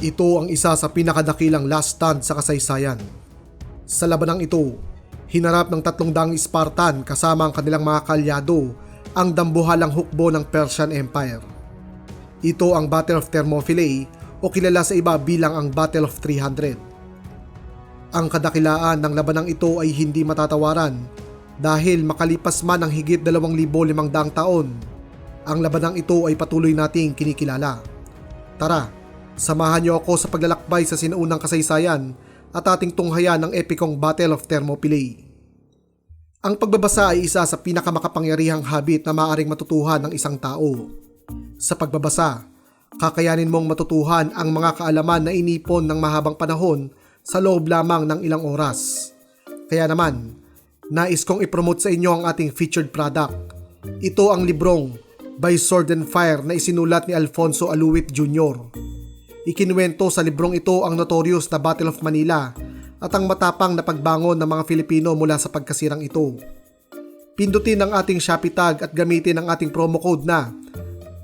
Ito ang isa sa pinakadakilang last stand sa kasaysayan. Sa labanang ito, hinarap ng 300 Spartan kasama ang kanilang mga kalyado ang dambuhalang hukbo ng Persian Empire. Ito ang Battle of Thermopylae o kilala sa iba bilang ang Battle of 300. Ang kadakilaan ng labanang ito ay hindi matatawaran dahil makalipas man ang higit 2,500 taon, ang labanang ito ay patuloy nating kinikilala. Tara, samahan niyo ako sa paglalakbay sa sinaunang kasaysayan at ating tunghayan ng epikong Battle of Thermopylae. Ang pagbabasa ay isa sa pinakamakapangyarihang habit na maaaring matutuhan ng isang tao. Sa pagbabasa, kakayanin mong matutuhan ang mga kaalaman na inipon ng mahabang panahon sa loob lamang ng ilang oras. Kaya naman, nais kong ipromote sa inyo ang ating featured product. Ito ang librong By Sword and Fire na isinulat ni Alfonso Aluit Jr. Ikinuwento sa librong ito ang notorious na Battle of Manila at ang matapang na pagbangon ng mga Filipino mula sa pagkasirang ito. Pindutin ang ating Shopee tag at gamitin ang ating promo code na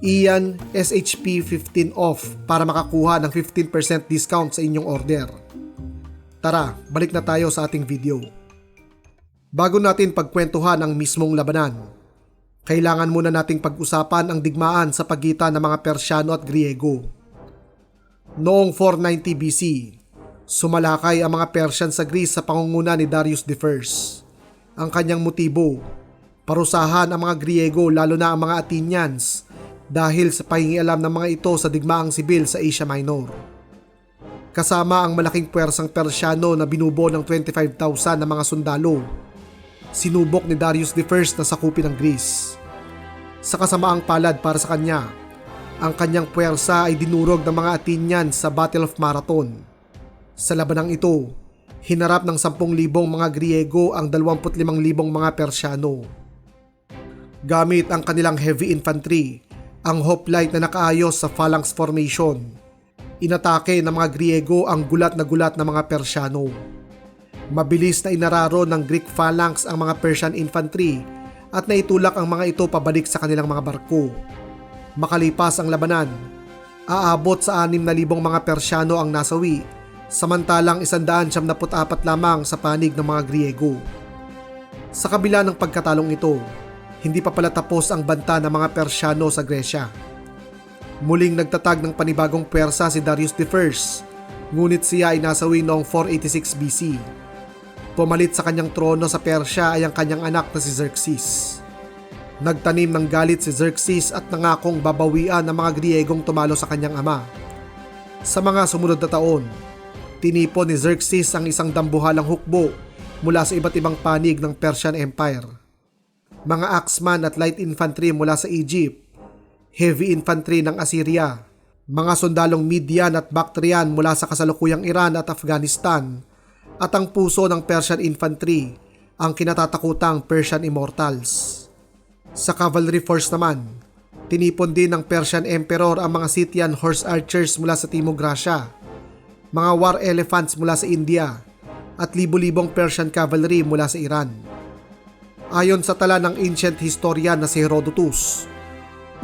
Ian SHP 15 off para makakuha ng 15% discount sa inyong order. Tara, balik na tayo sa ating video. Bago natin pagkwentuhan ang mismong labanan, kailangan muna nating pag-usapan ang digmaan sa pagitan ng mga Persyano at Griego. Noong 490 BC, sumalakay ang mga Persian sa Greece sa pangunguna ni Darius I. Ang kanyang motibo, parusahan ang mga Griego lalo na ang mga Athenians dahil sa pahingialam ng mga ito sa digmaang sibil sa Asia Minor. Kasama ang malaking puwersang Persyano na binubuo ng 25,000 na mga sundalo, sinubok ni Darius I na sakupin ang Greece. Sa kasamaang palad para sa kanya, ang kanyang puwersa ay dinurog ng mga Athenians sa Battle of Marathon. Sa labanang ito, hinarap ng 10,000 mga Griego ang 25,000 mga Persyano. Gamit ang kanilang heavy infantry, ang hoplite na nakaayos sa phalanx formation, inatake ng mga Griego ang gulat na mga Persyano. Mabilis na inararo ng Greek phalanx ang mga Persian infantry at naitulak ang mga ito pabalik sa kanilang mga barko. Makalipas ang labanan, aabot sa 6,000 mga Persyano ang nasawi, samantalang 174 lamang sa panig ng mga Griego. Sa kabila ng pagkatalong ito, hindi pa pala tapos ang banta ng mga Persyano sa Gresya. Muling nagtatag ng panibagong puwersa si Darius I, ngunit siya ay nasawi noong 486 BC. Pumalit sa kanyang trono sa Persya ay ang kanyang anak na si Xerxes. Nagtanim ng galit si Xerxes at nangakong babawian ang mga Griegong tumalo sa kanyang ama. Sa mga sumunod na taon, tinipon ni Xerxes ang isang dambuhalang hukbo mula sa iba't ibang panig ng Persian Empire. Mga axeman at light infantry mula sa Egypt, heavy infantry ng Assyria, mga sundalong Median at Bactrian mula sa kasalukuyang Iran at Afghanistan, at ang puso ng Persian infantry, ang kinatatakutang Persian Immortals. Sa cavalry force naman, tinipon din ng Persian Emperor ang mga Scythian horse archers mula sa Timog Russia, mga war elephants mula sa India, at libu-libong Persian cavalry mula sa Iran. Ayon sa tala ng ancient historian na si Herodotus,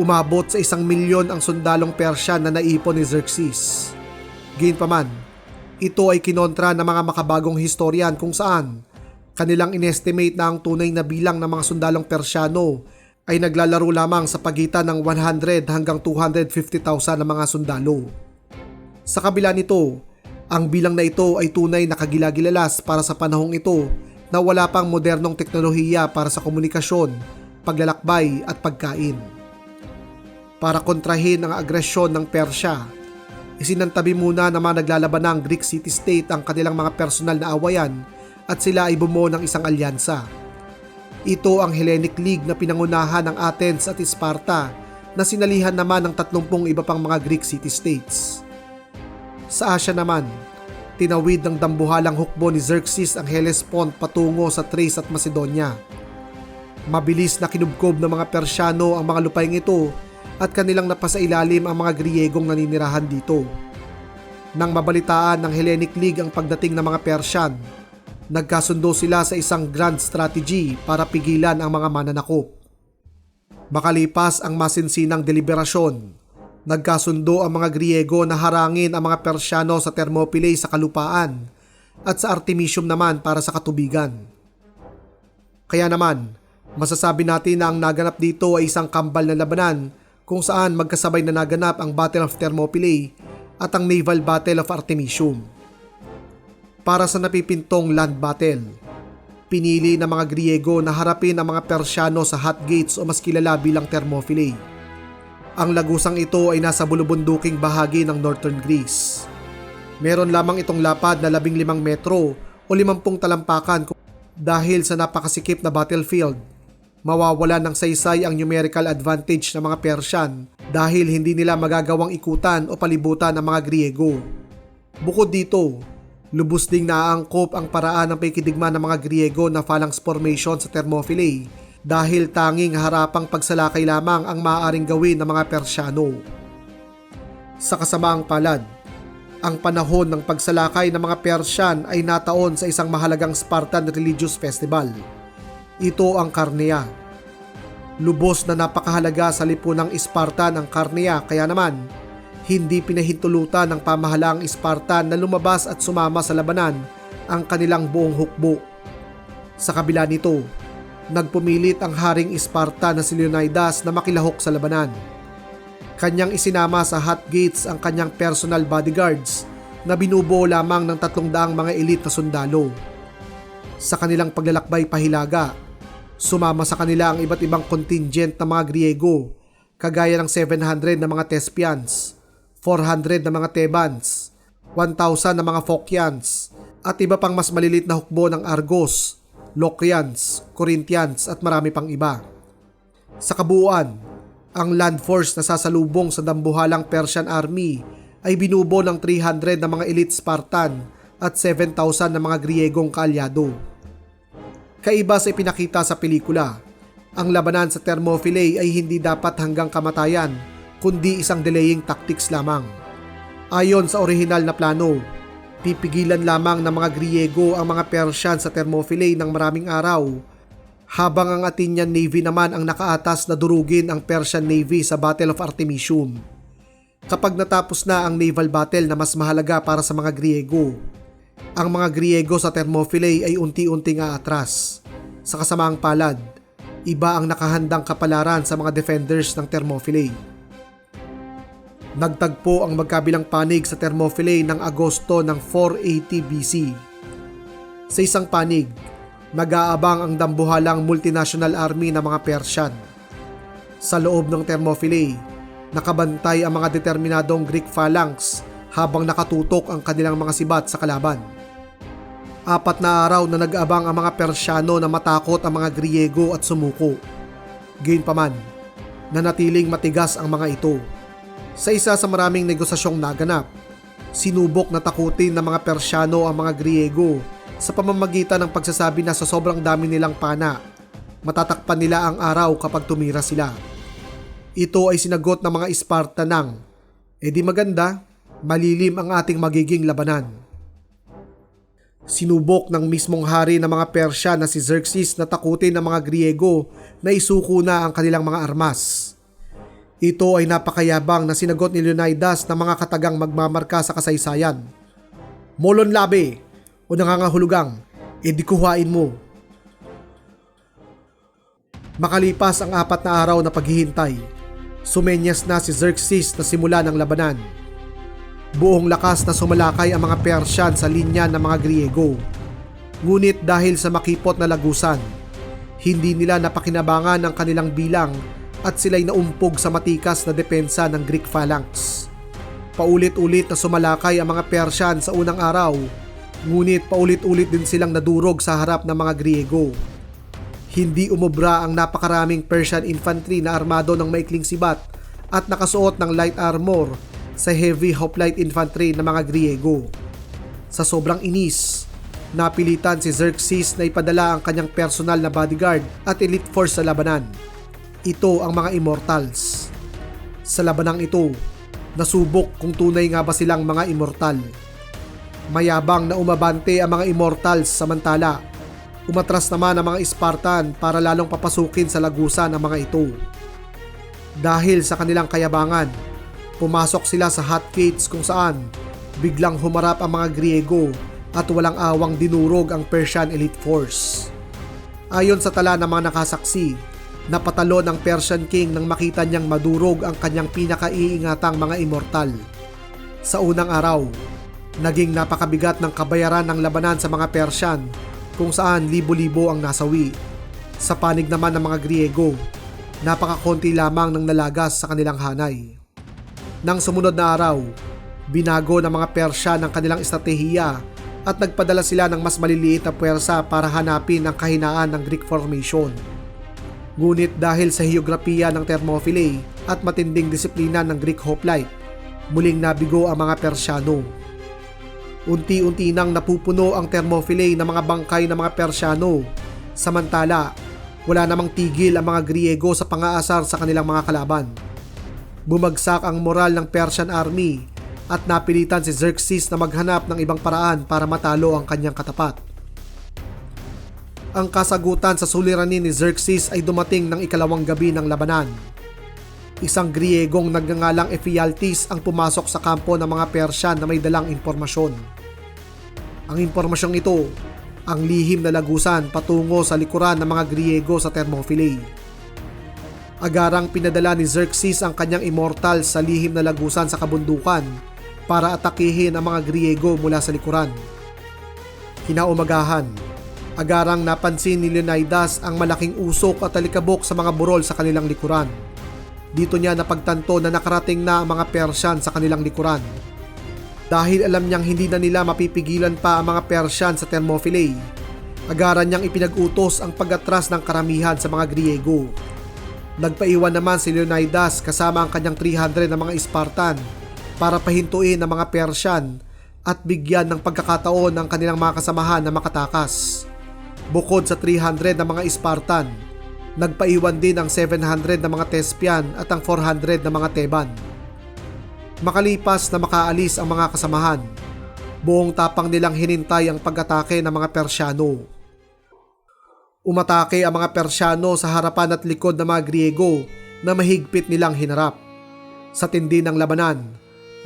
umabot sa 1,000,000 ang sundalong Persian na naipon ni Xerxes. Gayunpaman, ito ay kinontra ng mga makabagong historian kung saan kanilang inestimate na ang tunay na bilang ng mga sundalong Persyano ay naglalaro lamang sa pagitan ng 100 hanggang 250,000 na mga sundalo. Sa kabila nito, ang bilang na ito ay tunay na kagilagilalas para sa panahong ito na wala pang modernong teknolohiya para sa komunikasyon, paglalakbay at pagkain. Para kontrahin ang agresyon ng Persya, isinantabi muna na mga naglalaban ng Greek city-state ang kanilang mga personal na awayan at sila ay bumuo ng isang alyansa. Ito ang Hellenic League na pinangunahan ng Athens at Sparta na sinalihan naman ng 30 iba pang mga Greek city-states. Sa Asya naman, tinawid ng dambuhalang hukbo ni Xerxes ang Hellespont patungo sa Thrace at Macedonia. Mabilis na kinubkob ng mga Persyano ang mga lupaing ito at kanilang napasailalim ang mga Griegong naninirahan dito. Nang mabalitaan ng Hellenic League ang pagdating ng mga Persian, nagkasundo sila sa isang grand strategy para pigilan ang mga mananakop. Makalipas ang masinsinang deliberasyon, Nagkasundo ang mga Griego na harangin ang mga Persyano sa Thermopylae sa kalupaan at sa Artemisium naman para sa katubigan. Kaya naman, masasabi natin na ang naganap dito ay isang kambal na labanan kung saan magkasabay na naganap ang Battle of Thermopylae at ang Naval Battle of Artemisium. Para sa napipintong land battle, pinili ng mga Griego na harapin ang mga Persyano sa Hot Gates o mas kilala bilang Thermopylae. Ang lagusang ito ay nasa bulubunduking bahagi ng Northern Greece. Meron lamang itong lapad na 15 metro o 50 talampakan dahil sa napakasikip na battlefield. Mawawala ng saysay ang numerical advantage ng mga Persian dahil hindi nila magagawang ikutan o palibutan ang mga Griego. Bukod dito, lubos ding naaangkop ang paraan ng pakikidigma ng mga Griego na phalanx formation sa Thermopylae dahil tanging harapang pagsalakay lamang ang maaaring gawin ng mga Persyano. Sa kasamaang palad, ang panahon ng pagsalakay ng mga Persian ay nataon sa isang mahalagang Spartan religious festival. Ito ang Carnea. Lubos na napakahalaga sa lipunang Spartan ang Carnea, kaya naman hindi pinahintulutan ng pamahalaang Spartan na lumabas at sumama sa labanan ang kanilang buong hukbo. Sa kabila nito, nagpumilit ang haring Sparta na si Leonidas na makilahok sa labanan. Kanyang isinama sa Hot Gates ang kanyang personal bodyguards na binubuo lamang ng 300 mga elite na sundalo. Sa kanilang paglalakbay pahilaga, sumama sa kanila ang iba't ibang contingent ng mga Griego, kagaya ng 700 na mga Thespians, 400 na mga Thebans, 1,000 na mga Phocians, at iba pang mas malilit na hukbo ng Argos, Locrians, Corinthians at marami pang iba. Sa kabuuan, ang land force na sasalubong sa dambuhalang Persian army ay binubuo ng 300 na mga elite Spartan at 7,000 na mga Griegong kaalyado. Kaiba sa ipinakita sa pelikula, ang labanan sa Thermopylae ay hindi dapat hanggang kamatayan kundi isang delaying tactics lamang. Ayon sa orihinal na plano, pipigilan lamang ng mga Griego ang mga Persian sa Thermopylae ng maraming araw, habang ang Athenian Navy naman ang nakaatas na durugin ang Persian Navy sa Battle of Artemisium. Kapag natapos na ang naval battle na mas mahalaga para sa mga Griego, ang mga Griego sa Thermopylae ay unti-unting aatras. Sa kasamaang palad, iba ang nakahandang kapalaran sa mga defenders ng Thermopylae. Nagtagpo ang magkabilang panig sa Thermopylae ng Agosto ng 480 BC. Sa isang panig, nag-aabang ang dambuhalang multinational army ng mga Persian. Sa loob ng Thermopylae, nakabantay ang mga determinadong Greek phalanx habang nakatutok ang kanilang mga sibat sa kalaban. 4 na araw na nag-aabang ang mga Persyano na matakot ang mga Griego at sumuko. Gayunpaman, nanatiling matigas ang mga ito. Sa isa sa maraming negosasyong naganap, sinubok na takutin ng mga Persyano ang mga Griego sa pamamagitan ng pagsasabi na sa sobrang dami nilang pana, matatakpan nila ang araw kapag tumira sila. Ito ay sinagot ng mga Sparta ng, di maganda, malilim ang ating magiging labanan. Sinubok ng mismong hari ng mga Persya na si Xerxes na takutin ng mga Griego na isuko na ang kanilang mga armas. Ito ay napakayabang na sinagot ni Leonidas na mga katagang magmamarka sa kasaysayan. Molon labi o nangangahulugang, di kuhain mo. Makalipas ang 4 na araw na paghihintay, sumenyas na si Xerxes na simula ng labanan. Buong lakas na sumalakay ang mga Persian sa linya ng mga Griego. Ngunit dahil sa makipot na lagusan, hindi nila napakinabangan ang kanilang bilang at sila'y naumpog sa matikas na depensa ng Greek phalanx. Paulit-ulit na sumalakay ang mga Persian sa unang araw, ngunit paulit-ulit din silang nadurog sa harap ng mga Griego. Hindi umubra ang napakaraming Persian infantry na armado ng maikling sibat at nakasuot ng light armor sa heavy hoplite infantry ng mga Griego. Sa sobrang inis, napilitan si Xerxes na ipadala ang kanyang personal na bodyguard at elite force sa labanan. Ito ang mga Immortals. Sa labanang ito, nasubok kung tunay nga ba silang mga immortal. Mayabang na umabante ang mga Immortals, samantala umatras naman ang mga Spartan para lalong papasukin sa lagusan ang mga ito. Dahil sa kanilang kayabangan, Pumasok sila sa hot gates kung saan biglang humarap ang mga Griego at walang awang dinurog ang Persian elite force. Ayon sa tala ng mga nakasaksi, napatalo ng Persian king nang makita niyang madurog ang kanyang pinakaiingatang mga immortal. Sa unang araw, naging napakabigat ng kabayaran ng labanan sa mga Persian kung saan libo-libo ang nasawi. Sa panig naman ng mga Griego, napakakonti lamang ng nalagas sa kanilang hanay. Nang sumunod na araw, binago ng mga Persya ang kanilang estratehiya at nagpadala sila ng mas maliliit na puwersa para hanapin ang kahinaan ng Greek formation. Ngunit dahil sa heograpiya ng Thermopylae at matinding disiplina ng Greek hoplite, muling nabigo ang mga Persyano. Unti-unti nang napupuno ang Thermopylae ng mga bangkay ng mga Persyano, samantala wala namang tigil ang mga Griego sa pang-aasar sa kanilang mga kalaban. Bumagsak ang moral ng Persian army at napilitan si Xerxes na maghanap ng ibang paraan para matalo ang kanyang katapat. Ang kasagutan sa suliranin ni Xerxes ay dumating ng ikalawang gabi ng labanan. Isang Griegong nagngangalang Ephialtes ang pumasok sa kampo ng mga Persian na may dalang impormasyon. Ang impormasyong ito, ang lihim na lagusan patungo sa likuran ng mga Griego sa Thermopylae. Agarang pinadala ni Xerxes ang kanyang immortal sa lihim na lagusan sa kabundukan para atakihin ang mga Griego mula sa likuran. Kinaumagahan, agarang napansin ni Leonidas ang malaking usok at alikabok sa mga burol sa kanilang likuran. Dito niya napagtanto na nakarating na ang mga Persian sa kanilang likuran. Dahil alam niyang hindi na nila mapipigilan pa ang mga Persian sa Thermopylae, agaran niyang ipinag-utos ang pag-atras ng karamihan sa mga Griego. Nagpaiwan naman si Leonidas kasama ang kanyang 300 na mga Spartan para pahintuin ang mga Persian at bigyan ng pagkakataon ang kanilang mga kasamahan na makatakas. Bukod sa 300 na mga Spartan, nagpaiwan din ang 700 na mga Thespian at ang 400 na mga Theban. Makalipas na makaalis ang mga kasamahan, buong tapang nilang hinintay ang pag-atake ng mga Persyano. Umatake ang mga Persyano sa harapan at likod ng mga Griego na mahigpit nilang hinarap. Sa tindi ng labanan,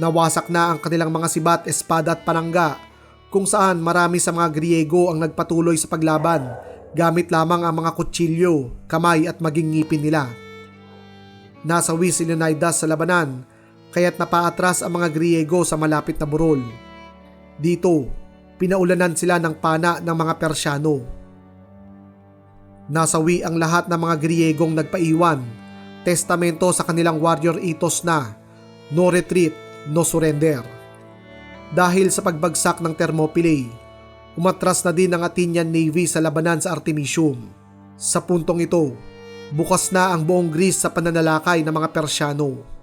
nawasak na ang kanilang mga sibat, espada at panangga, kung saan marami sa mga Griego ang nagpatuloy sa paglaban gamit lamang ang mga kutsilyo, kamay at maging ngipin nila. Nasawi si Leonidas sa labanan kaya't napaatras ang mga Griego sa malapit na burol. Dito, pinaulanan sila ng pana ng mga Persyano. Nasawi ang lahat ng mga Griegong nagpaiwan, testamento sa kanilang warrior ethos na no retreat, no surrender. Dahil sa pagbagsak ng Thermopylae, umatras na din ang Athenian Navy sa labanan sa Artemisium. Sa puntong ito, bukas na ang buong Greece sa pananalakay ng mga Persyano.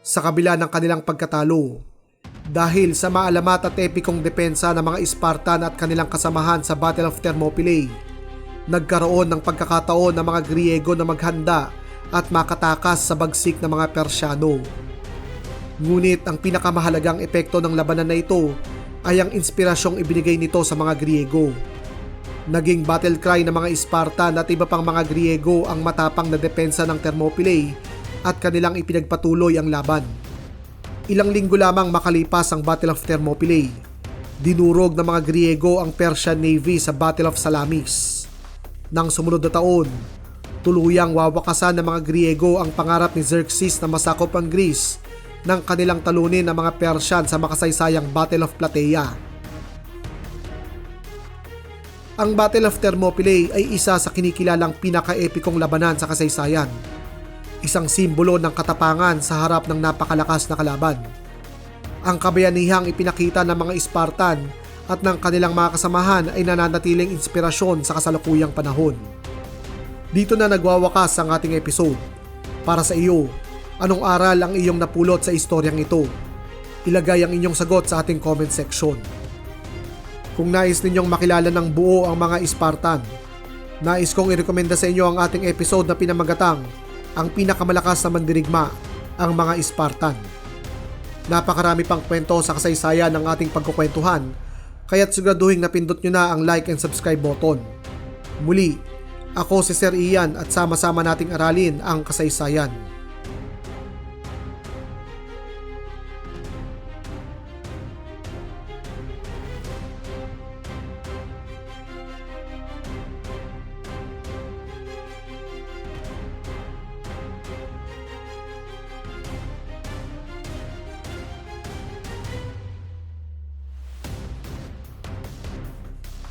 Sa kabila ng kanilang pagkatalo, dahil sa maalamat at epikong depensa ng mga Spartan at kanilang kasamahan sa Battle of Thermopylae, nagkaroon ng pagkakataon ng mga Griego na maghanda at makatakas sa bagsik ng mga Persyano. Ngunit ang pinakamahalagang epekto ng labanan na ito ay ang inspirasyong ibinigay nito sa mga Griego. Naging battle cry ng mga Spartan at iba pang mga Griego ang matapang na depensa ng Thermopylae at kanilang ipinagpatuloy ang laban. Ilang linggo lamang makalipas ang Battle of Thermopylae, dinurog ng mga Griego ang Persian Navy sa Battle of Salamis. Nang sumunod na taon, tuluyang wawakasan ng mga Griego ang pangarap ni Xerxes na masakop ang Greece nang kanilang talunin ang mga Persian sa makasaysayang Battle of Plataea. Ang Battle of Thermopylae ay isa sa kinikilalang pinaka-epikong labanan sa kasaysayan. Isang simbolo ng katapangan sa harap ng napakalakas na kalaban. Ang kabayanihang ipinakita ng mga Spartan at ng kanilang mga kasamahan ay nananatiling inspirasyon sa kasalukuyang panahon. Dito na nagwawakas ang ating episode. Para sa iyo, anong aral ang iyong napulot sa istoryang ito? Ilagay ang inyong sagot sa ating comment section. Kung nais ninyong makilala ng buo ang mga Spartan, nais kong irekomenda sa inyo ang ating episode na pinamagatang ang pinakamalakas na mandirigma, ang mga Spartan. Napakarami pang kwento sa kasaysayan ng ating pagkukwentuhan, kaya't siguraduhin napindot nyo na ang like and subscribe button. Muli, ako si Sir Ian at sama-sama nating aralin ang kasaysayan.